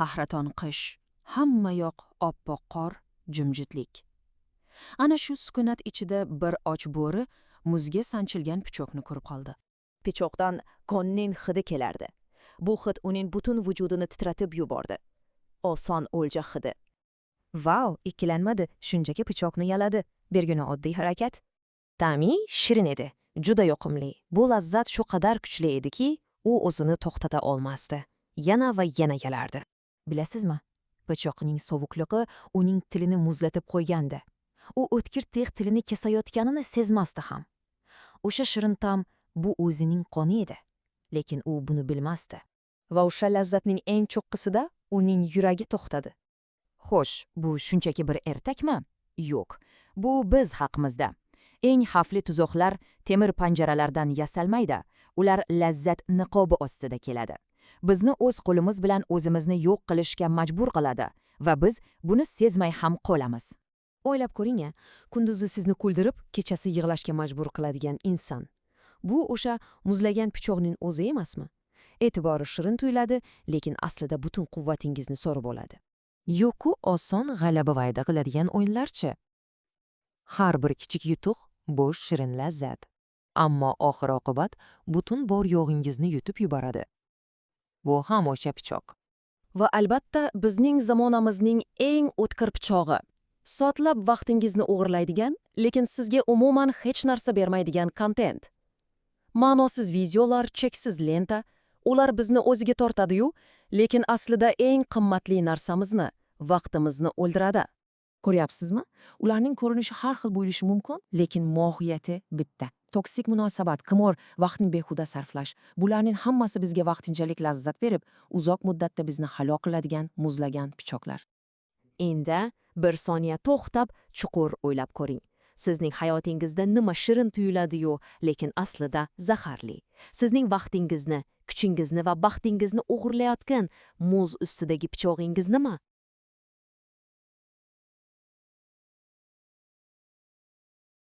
qahraton qish, hamma yoq oppoq qor, jimjitlik. Ana shu sukunat ichida bir och bo'ri muzga sanchilgan pichoqni ko'rib qoldi. Pichoqdan qonning hidi kelardi. Bu hid uning butun vujudini titratib yubordi. Oson o'lja hidi. Vau, ikkilanmadi, shunchaki pichoqni yaladi. Birgina oddiy harakat. Ta'mi shirin edi, juda yoqimli. Bu lazzat shu qadar kuchli ediki, u o'zini to'xtata olmasdi. Yana va yana yalardi. Bilasizmi? Pichoqning sovuqligi uning tilini muzlatib qo'ygandi. U o'tkir tig' tilini kesayotganini sezmasdi ham. O'sha shirin ta'm bu o'zining qoni edi, lekin u buni bilmasdi. Va o'sha lazzatning eng cho'qqisida uning yuragi to'xtadi. Xo'sh, bu shunchaki bir ertakmi? Yo'q. Bu biz haqimizda. Eng xavfli tuzoqlar temir panjaralardan yasalmaydi. Ular lazzat niqobi ostida keladi. Bizni o'z qo'limiz bilan o'zimizni yo'q qilishga majbur qiladi va biz buni sezmay ham qolamiz. O'ylab ko'ring, kunduzi sizni kuldirib, kechasi yig'lashga majbur qiladigan inson. Bu o'sha muzlagan pichoqning o'zi emasmi? E'tibori shirin tuyuladi, lekin aslida butun quvvatingizni so'rib oladi. Yo'q-ku oson g'alaba va'da qiladigan o'yinlarchi? Har bir kichik yutuq bo'sh shirin lazzat. Ammo oxir-oqibat butun bor yo'g'ingizni yutib yuboradi. Bu ham o'sha pichoq. Va albatta bizning zamonamizning eng o'tkir pichog'i. Soatlab vaqtingizni o'g'irlaydigan, lekin sizga umuman hech narsa bermaydigan kontent. Ma'nosiz videolar, cheksiz lenta, ular bizni o'ziga tortadi-yu, lekin aslida eng qimmatli narsamizni, vaqtimizni o'ldiradi. Ko'ryapsizmi? Ularning ko'rinishi har xil bo'lishi mumkin, lekin mohiyati bitta. Toksik munosabat, qimor, vaqtni behuda sarflash, bularning hammasi bizga vaqtinchalik lazzat berib, uzoq muddatda bizni halok qiladigan muzlagan pichoqlar. Endi bir soniya to'xtab, chuqur o'ylab ko'ring. Sizning hayotingizda nima shirin tuyuladi-yu, lekin aslida zaharli. Sizning vaqtingizni, kuchingizni va baxtingizni o'g'irlayotgan muz ustidagi pichog'ingiz nima?